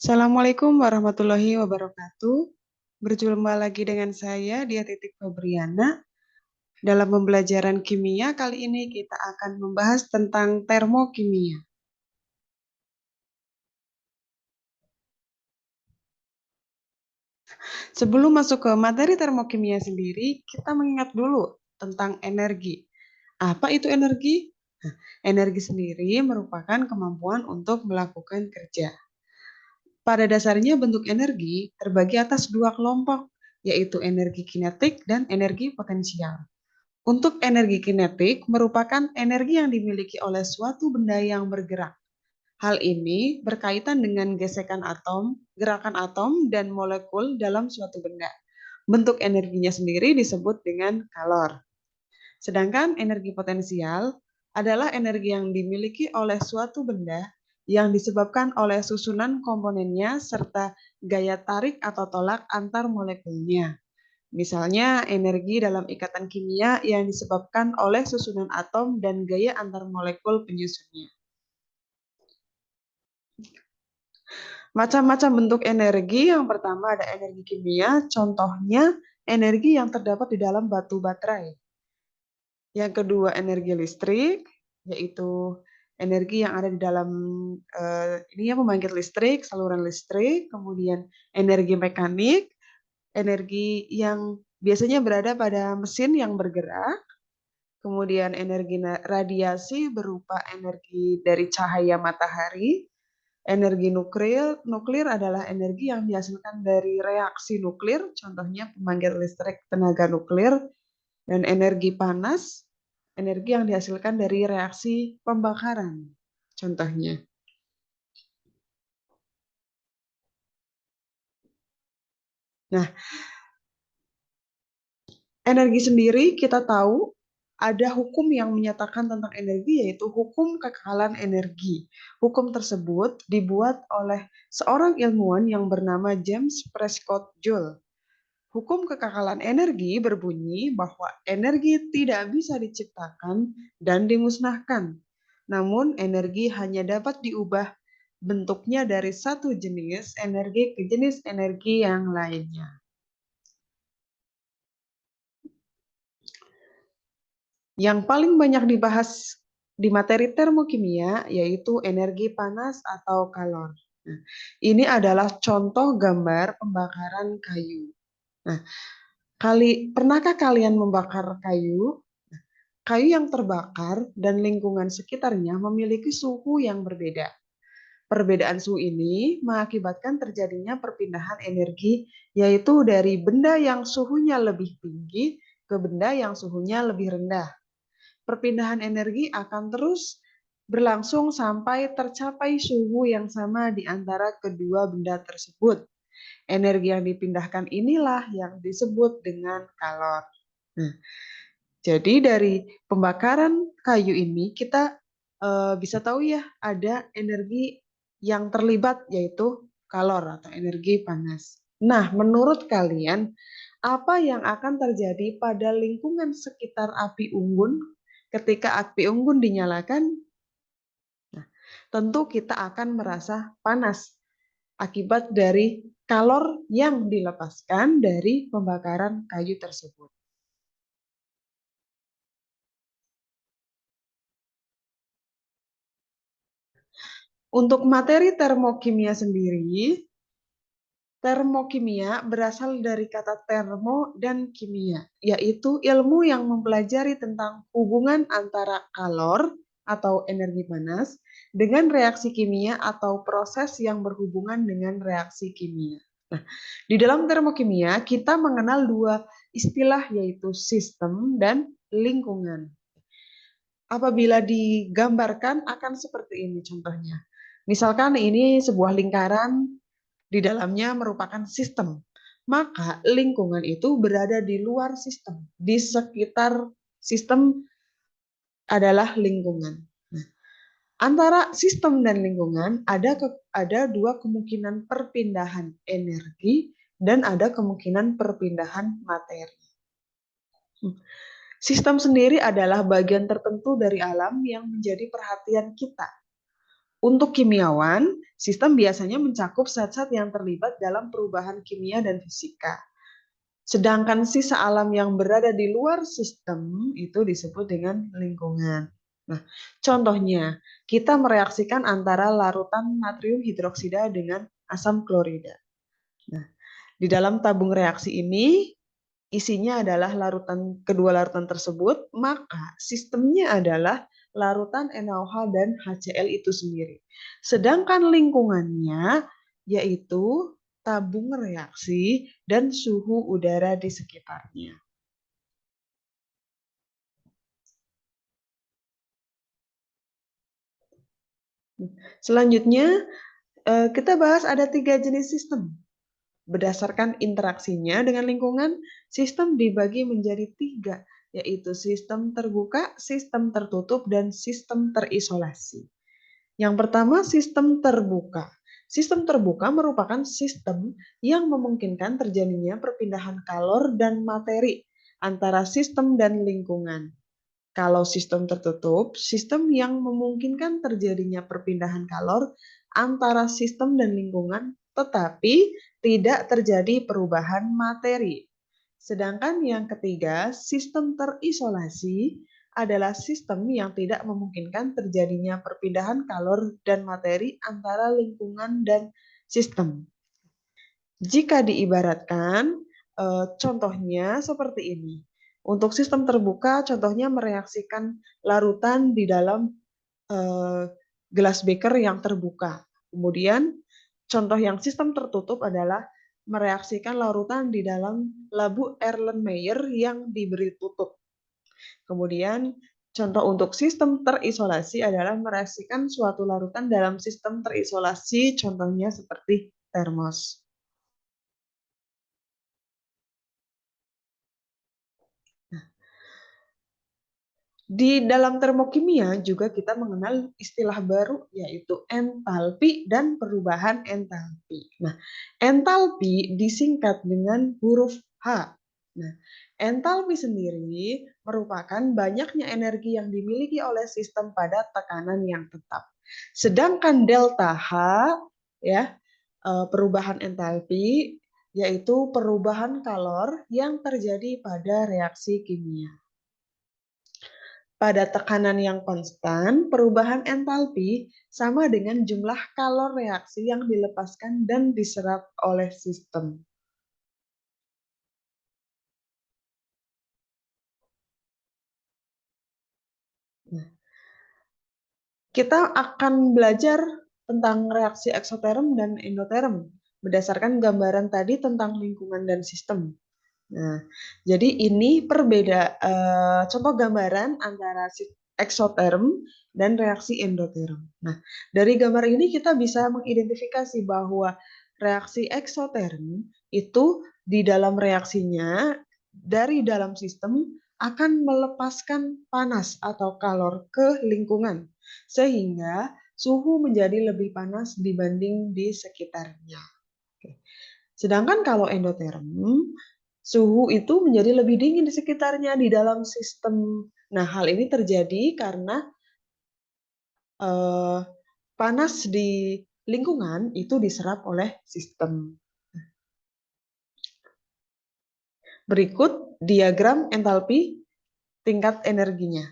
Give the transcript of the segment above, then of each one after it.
Assalamualaikum warahmatullahi wabarakatuh. Berjumpa lagi dengan saya, Dia Titik Febriana. Dalam pembelajaran kimia, kali ini kita akan membahas tentang termokimia. Sebelum masuk ke materi termokimia sendiri, kita mengingat dulu tentang energi. Apa itu energi? Energi sendiri merupakan kemampuan untuk melakukan kerja. Pada dasarnya bentuk energi terbagi atas dua kelompok, yaitu energi kinetik dan energi potensial. Untuk energi kinetik merupakan energi yang dimiliki oleh suatu benda yang bergerak. Hal ini berkaitan dengan gesekan atom, gerakan atom, dan molekul dalam suatu benda. Bentuk energinya sendiri disebut dengan kalor. Sedangkan energi potensial adalah energi yang dimiliki oleh suatu benda yang disebabkan oleh susunan komponennya serta gaya tarik atau tolak antar molekulnya. Misalnya, energi dalam ikatan kimia yang disebabkan oleh susunan atom dan gaya antar molekul penyusunnya. Macam-macam bentuk energi, yang pertama ada energi kimia, contohnya energi yang terdapat di dalam batu baterai. Yang kedua energi listrik, yaitu energi yang ada di dalam ini ya pembangkit listrik, saluran listrik, kemudian energi mekanik, energi yang biasanya berada pada mesin yang bergerak, kemudian energi radiasi berupa energi dari cahaya matahari. Energi nuklir adalah energi yang dihasilkan dari reaksi nuklir, contohnya pembangkit listrik tenaga nuklir. Dan energi panas, energi yang dihasilkan dari reaksi pembakaran, contohnya. Nah, energi sendiri kita tahu ada hukum yang menyatakan tentang energi, yaitu hukum kekekalan energi. Hukum tersebut dibuat oleh seorang ilmuwan yang bernama James Prescott Joule. Hukum kekekalan energi berbunyi bahwa energi tidak bisa diciptakan dan dimusnahkan. Namun, energi hanya dapat diubah bentuknya dari satu jenis energi ke jenis energi yang lainnya. Yang paling banyak dibahas di materi termokimia yaitu energi panas atau kalor. Nah, ini adalah contoh gambar pembakaran kayu. Nah, pernahkah kalian membakar kayu? Kayu yang terbakar dan lingkungan sekitarnya memiliki suhu yang berbeda. Perbedaan suhu ini mengakibatkan terjadinya perpindahan energi, yaitu dari benda yang suhunya lebih tinggi ke benda yang suhunya lebih rendah. Perpindahan energi akan terus berlangsung sampai tercapai suhu yang sama di antara kedua benda tersebut. Energi yang dipindahkan inilah yang disebut dengan kalor. Nah, jadi dari pembakaran kayu ini kita bisa tahu ya ada energi yang terlibat yaitu kalor atau energi panas. Nah, menurut kalian apa yang akan terjadi pada lingkungan sekitar api unggun ketika api unggun dinyalakan? Nah, tentu kita akan merasa panas akibat dari kalor yang dilepaskan dari pembakaran kayu tersebut. Untuk materi termokimia sendiri, termokimia berasal dari kata termo dan kimia, yaitu ilmu yang mempelajari tentang hubungan antara kalor atau energi panas dengan reaksi kimia atau proses yang berhubungan dengan reaksi kimia. Nah, di dalam termokimia kita mengenal dua istilah yaitu sistem dan lingkungan. Apabila digambarkan akan seperti ini contohnya. Misalkan ini sebuah lingkaran, di dalamnya merupakan sistem. Maka lingkungan itu berada di luar sistem. Di sekitar sistem adalah lingkungan. Nah, antara sistem dan lingkungan ada dua kemungkinan perpindahan energi dan ada kemungkinan perpindahan materi. Sistem sendiri adalah bagian tertentu dari alam yang menjadi perhatian kita. Untuk kimiawan, Sistem biasanya mencakup zat-zat yang terlibat dalam perubahan kimia dan fisika. Sedangkan sisa alam yang berada di luar sistem itu disebut dengan lingkungan. Nah, contohnya, kita mereaksikan antara larutan natrium hidroksida dengan asam klorida. Nah, di dalam tabung reaksi ini, isinya adalah kedua larutan tersebut, maka sistemnya adalah larutan NaOH dan HCl itu sendiri. Sedangkan lingkungannya yaitu tabung reaksi dan suhu udara di sekitarnya. Selanjutnya, kita bahas ada 3 jenis sistem. Berdasarkan interaksinya dengan lingkungan, sistem dibagi menjadi 3, yaitu sistem terbuka, sistem tertutup, dan sistem terisolasi. Yang pertama, sistem terbuka. Sistem terbuka merupakan sistem yang memungkinkan terjadinya perpindahan kalor dan materi antara sistem dan lingkungan. Kalau sistem tertutup, sistem yang memungkinkan terjadinya perpindahan kalor antara sistem dan lingkungan, tetapi tidak terjadi perubahan materi. Sedangkan yang ketiga, sistem terisolasi adalah sistem yang tidak memungkinkan terjadinya perpindahan kalor dan materi antara lingkungan dan sistem. Jika diibaratkan, contohnya seperti ini. Untuk sistem terbuka, contohnya mereaksikan larutan di dalam gelas beker yang terbuka. Kemudian, contoh yang sistem tertutup adalah mereaksikan larutan di dalam labu Erlenmeyer yang diberi tutup. Kemudian, contoh untuk sistem terisolasi adalah mereaksikan suatu larutan dalam sistem terisolasi, contohnya seperti termos. Di dalam termokimia juga kita mengenal istilah baru yaitu entalpi dan perubahan entalpi. Nah, entalpi disingkat dengan huruf H. Nah, entalpi sendiri merupakan banyaknya energi yang dimiliki oleh sistem pada tekanan yang tetap. Sedangkan delta H ya, perubahan entalpi yaitu perubahan kalor yang terjadi pada reaksi kimia. Pada tekanan yang konstan, perubahan entalpi sama dengan jumlah kalor reaksi yang dilepaskan dan diserap oleh sistem. Nah, kita akan belajar tentang reaksi eksoterm dan endoterm berdasarkan gambaran tadi tentang lingkungan dan sistem. Nah, jadi ini contoh gambaran antara eksoterm dan reaksi endoterm. Nah, dari gambar ini kita bisa mengidentifikasi bahwa reaksi eksoterm itu di dalam reaksinya dari dalam sistem akan melepaskan panas atau kalor ke lingkungan sehingga suhu menjadi lebih panas dibanding di sekitarnya. Sedangkan kalau endoterm, suhu itu menjadi lebih dingin di sekitarnya di dalam sistem. Nah, hal ini terjadi karena panas di lingkungan itu diserap oleh sistem. Berikut diagram entalpi tingkat energinya.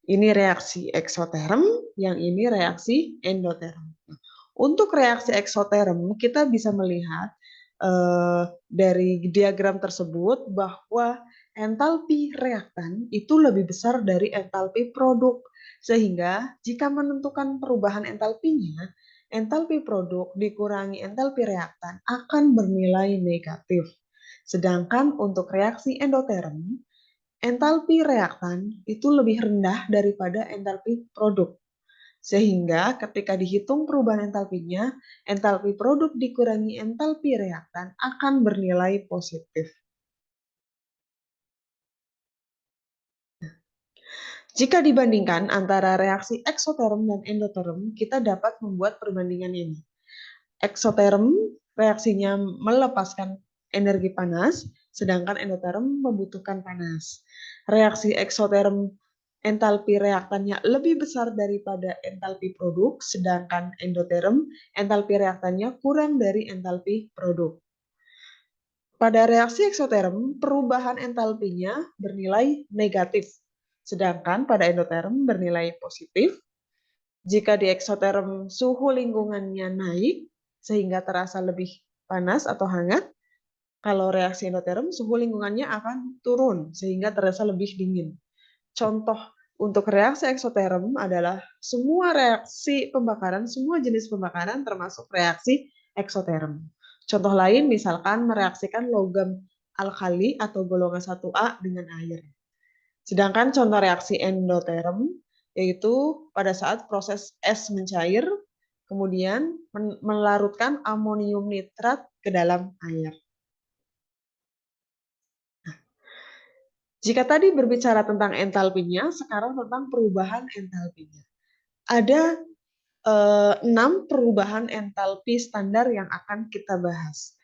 Ini reaksi eksoterm, yang ini reaksi endoterm. Untuk reaksi eksoterm, kita bisa melihat dari diagram tersebut bahwa entalpi reaktan itu lebih besar dari entalpi produk. Sehingga jika menentukan perubahan entalpinya, entalpi produk dikurangi entalpi reaktan akan bernilai negatif. Sedangkan untuk reaksi endoterm, entalpi reaktan itu lebih rendah daripada entalpi produk. Sehingga ketika dihitung perubahan entalpinya, entalpi produk dikurangi entalpi reaktan akan bernilai positif. Jika dibandingkan antara reaksi eksoterm dan endoterm, kita dapat membuat perbandingan ini. Eksoterm reaksinya melepaskan energi panas, sedangkan endoterm membutuhkan panas. Reaksi eksoterm entalpi reaktannya lebih besar daripada entalpi produk, sedangkan endoterm entalpi reaktannya kurang dari entalpi produk. Pada reaksi eksoterm, perubahan entalpinya bernilai negatif, sedangkan pada endoterm bernilai positif. Jika di eksoterm suhu lingkungannya naik sehingga terasa lebih panas atau hangat, kalau reaksi endoterm suhu lingkungannya akan turun sehingga terasa lebih dingin. Contoh untuk reaksi eksoterm adalah semua reaksi pembakaran, semua jenis pembakaran termasuk reaksi eksoterm. Contoh lain misalkan mereaksikan logam alkali atau golongan 1A dengan air. Sedangkan contoh reaksi endoterm yaitu pada saat proses es mencair, kemudian melarutkan amonium nitrat ke dalam air. Jika tadi berbicara tentang entalpinya, sekarang tentang perubahan entalpinya. Ada 6 perubahan entalpi standar yang akan kita bahas.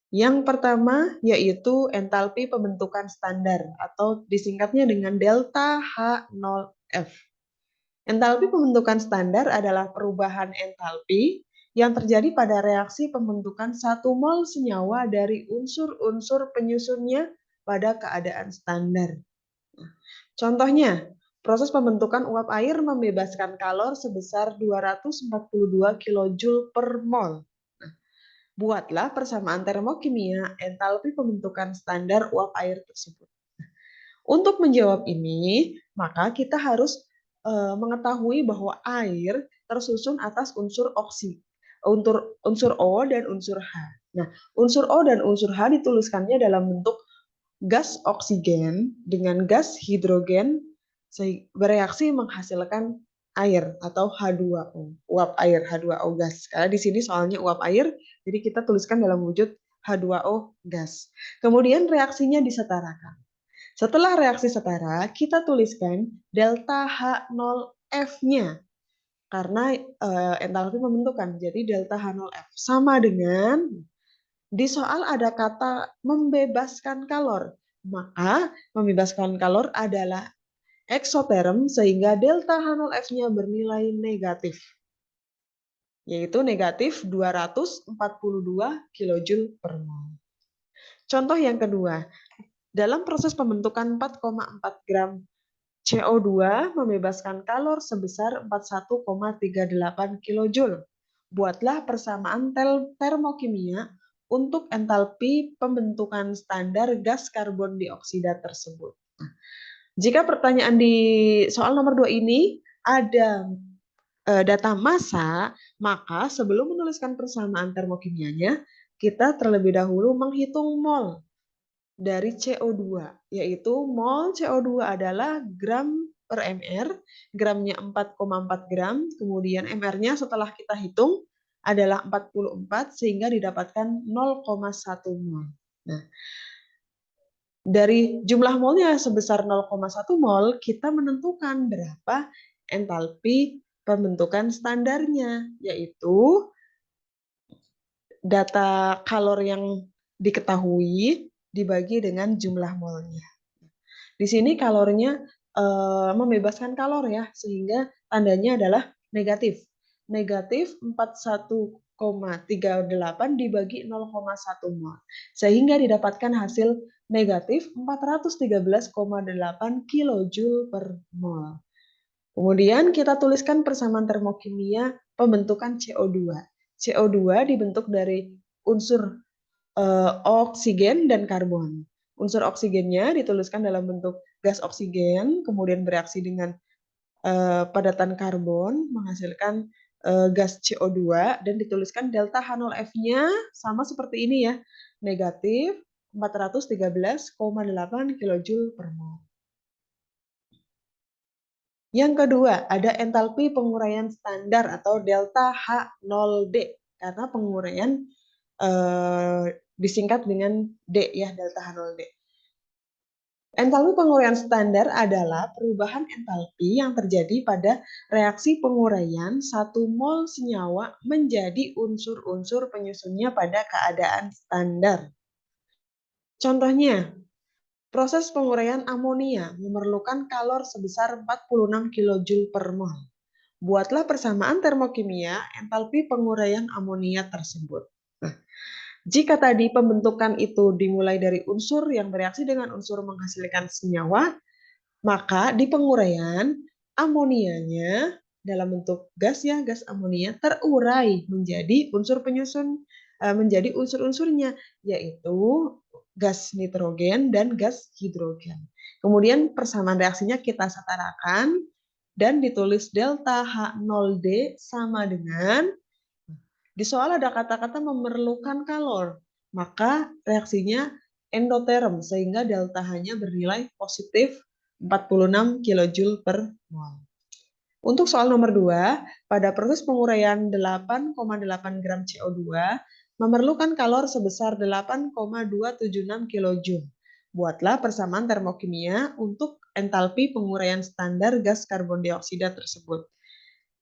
Yang pertama yaitu entalpi pembentukan standar atau disingkatnya dengan delta H0F. Entalpi pembentukan standar adalah perubahan entalpi yang terjadi pada reaksi pembentukan 1 mol senyawa dari unsur-unsur penyusunnya pada keadaan standar. Contohnya, proses pembentukan uap air membebaskan kalor sebesar 242 kJ per mol. Nah, buatlah persamaan termokimia entalpi pembentukan standar uap air tersebut. Untuk menjawab ini, maka kita harus mengetahui bahwa air tersusun atas unsur unsur O dan unsur H. Nah, unsur O dan unsur H dituliskannya dalam bentuk gas oksigen dengan gas hidrogen bereaksi menghasilkan air atau H2O, uap air, H2O gas. Karena di sini soalnya uap air, jadi kita tuliskan dalam wujud H2O gas. Kemudian reaksinya disetarakan. Setelah reaksi setara, kita tuliskan delta H0F-nya karena entalpi pembentukan. Jadi delta H0F sama dengan di soal ada kata membebaskan kalor. Maka membebaskan kalor adalah eksoterm sehingga delta H0F-nya bernilai negatif. Yaitu negatif 242 kJ per mol. Contoh yang kedua, dalam proses pembentukan 4,4 gram CO2 membebaskan kalor sebesar 41,38 kJ. Buatlah persamaan termokimia untuk entalpi pembentukan standar gas karbon dioksida tersebut. Jika pertanyaan di soal nomor 2 ini ada data massa, maka sebelum menuliskan persamaan termokimianya, kita terlebih dahulu menghitung mol dari CO2, yaitu mol CO2 adalah gram per mr, gramnya 4,4 gram, kemudian mr-nya setelah kita hitung adalah 44 sehingga didapatkan 0,1 mol. Nah, dari jumlah molnya sebesar 0,1 mol, kita menentukan berapa entalpi pembentukan standarnya, yaitu data kalor yang diketahui dibagi dengan jumlah molnya. Di sini kalornya membebaskan kalor ya, sehingga tandanya adalah negatif. Negatif 41,38 dibagi 0,1 mol. Sehingga didapatkan hasil negatif 413,8 kJ per mol. Kemudian kita tuliskan persamaan termokimia pembentukan CO2. CO2 dibentuk dari unsur oksigen dan karbon. Unsur oksigennya dituliskan dalam bentuk gas oksigen, kemudian bereaksi dengan padatan karbon, menghasilkan gas CO2, dan dituliskan delta H0F-nya sama seperti ini ya, negatif 413,8 kJ per mol. Yang kedua, ada entalpi penguraian standar atau delta H0D, karena penguraian disingkat dengan D ya, delta H0D. Entalpi penguraian standar adalah perubahan entalpi yang terjadi pada reaksi penguraian 1 mol senyawa menjadi unsur-unsur penyusunnya pada keadaan standar. Contohnya, Proses penguraian amonia memerlukan kalor sebesar 46 kJ per mol. Buatlah persamaan termokimia entalpi penguraian amonia tersebut. Nah, jika tadi pembentukan itu dimulai dari unsur yang bereaksi dengan unsur menghasilkan senyawa, maka di penguraian amonianya dalam bentuk gas ya, gas amonia terurai menjadi unsur penyusun menjadi unsur-unsurnya yaitu gas nitrogen dan gas hidrogen. Kemudian persamaan reaksinya kita setarakan dan ditulis delta H0D sama dengan di soal ada kata-kata memerlukan kalor, maka reaksinya endoterm sehingga delta H-nya bernilai positif 46 kJ per mol. Untuk soal nomor 2, pada proses penguraian 8,8 gram CO2 memerlukan kalor sebesar 8,276 kJ. Buatlah persamaan termokimia untuk entalpi penguraian standar gas karbon dioksida tersebut.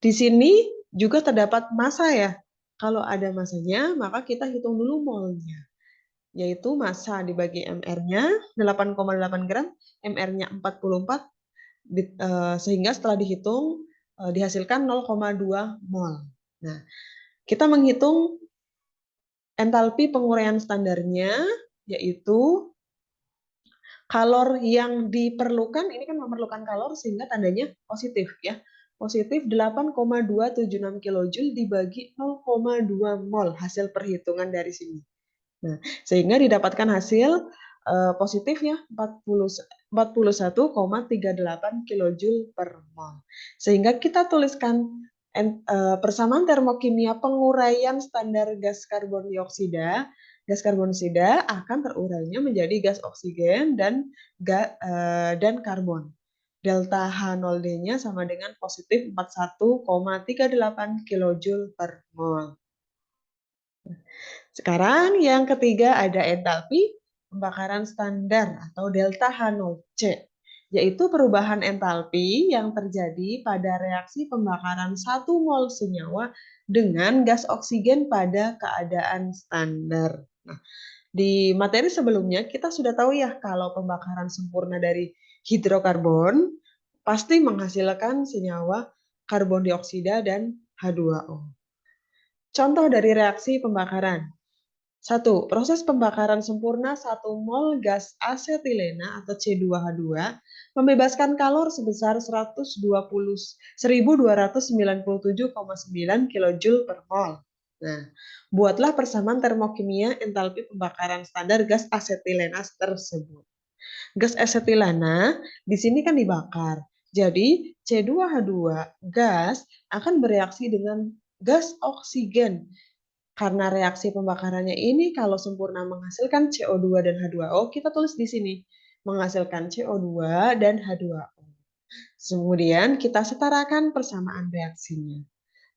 Di sini juga terdapat massa ya. Kalau ada massanya, maka kita hitung dulu molnya. Yaitu massa dibagi MR-nya 8,8 gram, MR-nya 44, sehingga setelah dihitung dihasilkan 0,2 mol. Nah, kita menghitung entalpi penguraian standarnya, yaitu kalor yang diperlukan, ini kan memerlukan kalor sehingga tandanya positif ya. Positif 8,276 kJ dibagi 0,2 mol hasil perhitungan dari sini. Nah, sehingga didapatkan hasil positif ya 41,38 kJ per mol. Sehingga kita tuliskan persamaan termokimia penguraian standar gas karbon dioksida. Gas karbon dioksida akan terurainya menjadi gas oksigen dan karbon. Delta H0D-nya sama dengan positif 41,38 kJ per mol. Sekarang yang ketiga ada entalpi pembakaran standar atau delta H0C, yaitu perubahan entalpi yang terjadi pada reaksi pembakaran 1 mol senyawa dengan gas oksigen pada keadaan standar. Nah, di materi sebelumnya kita sudah tahu ya kalau pembakaran sempurna dari hidrokarbon pasti menghasilkan senyawa karbon dioksida dan H2O. Contoh dari reaksi pembakaran. 1. Proses pembakaran sempurna 1 mol gas asetilena atau C2H2 membebaskan kalor sebesar 1297,9 kJ per mol. Nah, buatlah persamaan termokimia entalpi pembakaran standar gas asetilena tersebut. Gas asetilena di sini kan dibakar. Jadi C2H2 gas akan bereaksi dengan gas oksigen. Karena reaksi pembakarannya ini kalau sempurna menghasilkan CO2 dan H2O, kita tulis di sini menghasilkan CO2 dan H2O. Kemudian kita setarakan persamaan reaksinya.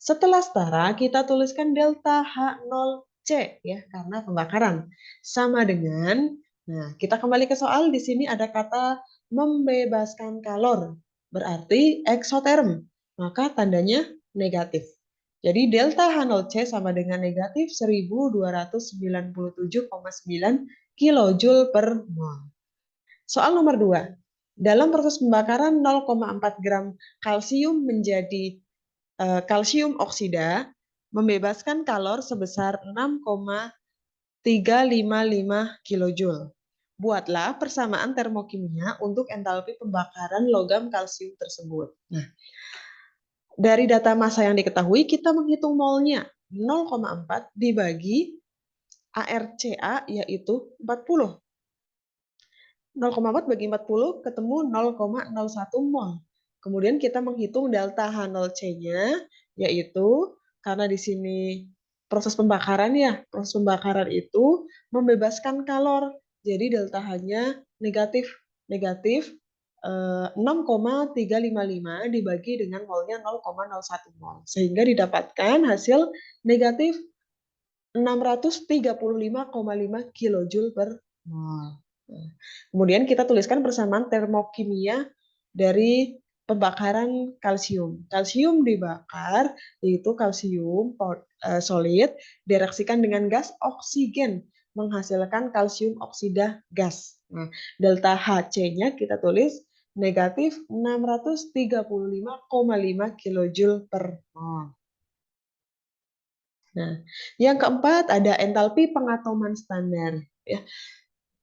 Setelah setara, kita tuliskan delta H0C ya, karena pembakaran. Sama dengan, nah kita kembali ke soal, di sini ada kata membebaskan kalor, berarti eksoterm, maka tandanya negatif. Jadi delta H0C sama dengan negatif 1297,9 kJ per mol. Soal nomor 2. Dalam proses pembakaran 0,4 gram kalsium menjadi kalsium oksida membebaskan kalor sebesar 6,355 kJ. Buatlah persamaan termokimia untuk entalpi pembakaran logam kalsium tersebut. Nah, dari data massa yang diketahui, kita menghitung molnya 0,4 dibagi ARCA yaitu 40. 0,4 bagi 40 ketemu 0,01 mol. Kemudian kita menghitung delta H0C-nya, yaitu karena di sini proses pembakaran ya, proses pembakaran itu membebaskan kalor. Jadi delta H-nya negatif 6,355 dibagi dengan molnya 0,01 mol. Sehingga didapatkan hasil negatif 635,5 kJ per mol. Kemudian kita tuliskan persamaan termokimia dari pembakaran kalsium. Kalsium dibakar, yaitu kalsium solid, direaksikan dengan gas oksigen, menghasilkan kalsium oksida gas. Nah, delta HC-nya kita tulis negatif 635,5 kilojoule per mol. Nah, yang keempat ada entalpi pengatoman standar. Ya.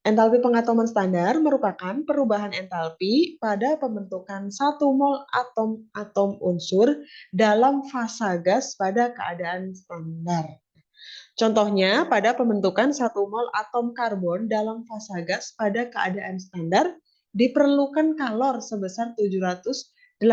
Entalpi pengatoman standar merupakan perubahan entalpi pada pembentukan 1 mol atom unsur dalam fasa gas pada keadaan standar. Contohnya, pada pembentukan 1 mol atom karbon dalam fasa gas pada keadaan standar, diperlukan kalor sebesar 718,4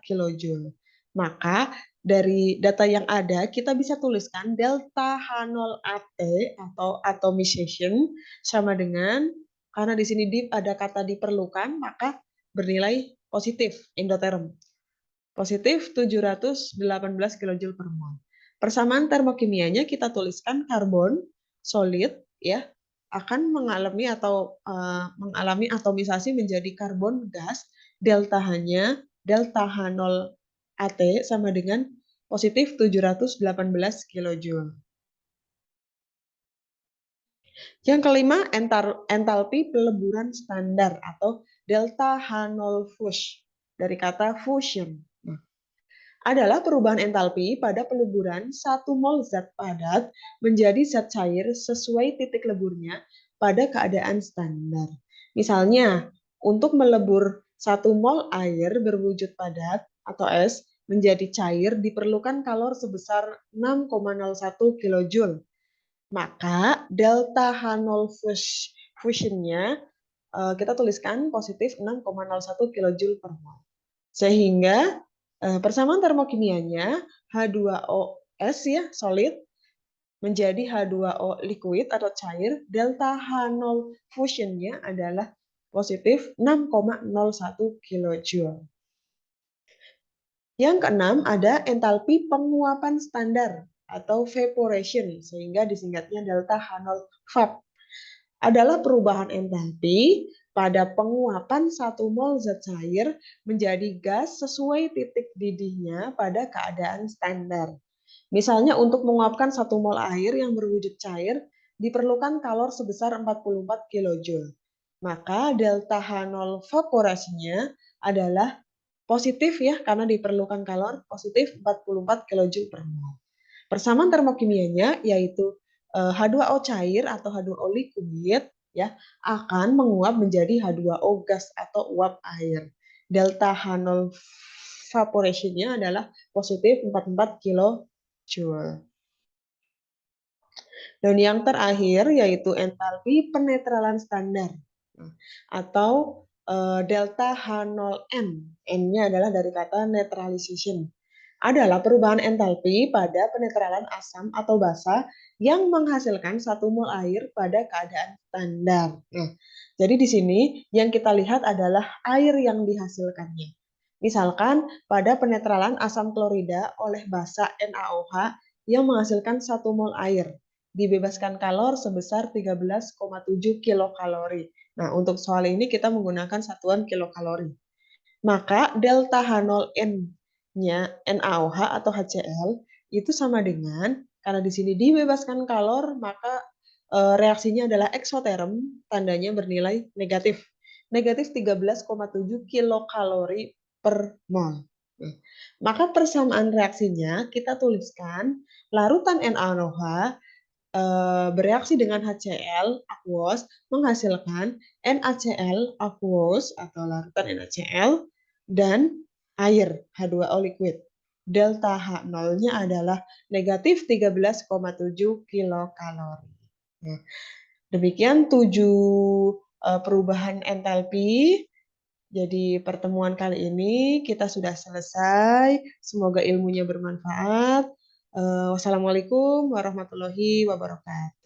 kilojoule. Maka, dari data yang ada, kita bisa tuliskan delta H0AT atau atomization sama dengan, karena di sini ada kata diperlukan, maka bernilai positif, endoterm. Positif 718 kilojoule per mol. Persamaan termokimianya kita tuliskan karbon solid ya akan mengalami mengalami atomisasi menjadi karbon gas, delta H-nya delta H0 AT sama dengan positif 718 kilojoule. Yang kelima, entalpi peleburan standar atau delta H0 fush dari kata fusion. Adalah perubahan entalpi pada peleburan 1 mol zat padat menjadi zat cair sesuai titik leburnya pada keadaan standar. Misalnya, untuk melebur 1 mol air berwujud padat atau es menjadi cair diperlukan kalor sebesar 6,01 kilojoule. Maka delta H0 fusionnya kita tuliskan positif 6,01 kilojoule per mol. Sehingga persamaan termokimianya H2OS ya solid menjadi H2O liquid atau cair, delta H0 fusionnya adalah positif 6,01 kilojoule. Yang keenam ada entalpi penguapan standar atau evaporation sehingga disingkatnya delta H0 vap. Adalah perubahan entalpi pada penguapan 1 mol zat cair menjadi gas sesuai titik didihnya pada keadaan standar. Misalnya untuk menguapkan 1 mol air yang berwujud cair diperlukan kalor sebesar 44 kilojoule. Maka delta H0 vaporasinya adalah positif ya karena diperlukan kalor positif 44 kilojoule per mol. Persamaan termokimianya yaitu H2O cair atau H2O liquid ya akan menguap menjadi H2O gas atau uap air. Delta H0 evaporation-nya adalah positif 44 kilojoule. Dan yang terakhir yaitu entalpi penetralan standar atau delta H0N. N-nya adalah dari kata neutralization. Adalah perubahan entalpi pada penetralan asam atau basa yang menghasilkan 1 mol air pada keadaan standar. Nah, jadi di sini yang kita lihat adalah air yang dihasilkannya. Misalkan pada penetralan asam klorida oleh basa NaOH yang menghasilkan 1 mol air, dibebaskan kalor sebesar 13,7 kilokalori. Nah, untuk soal ini kita menggunakan satuan kilokalori. Maka delta H0N-nya NaOH atau HCl itu sama dengan, karena di sini dibebaskan kalor, maka reaksinya adalah eksoterm, tandanya bernilai negatif. Negatif 13,7 kilokalori per mol. Maka persamaan reaksinya kita tuliskan larutan NaOH bereaksi dengan HCl aqueous menghasilkan NaCl aqueous atau larutan NaCl dan air H2O liquid. Delta H0-nya adalah negatif 13,7 kilokalori. Nah, demikian 7 perubahan entalpi. Jadi pertemuan kali ini kita sudah selesai. Semoga ilmunya bermanfaat. Wassalamualaikum warahmatullahi wabarakatuh.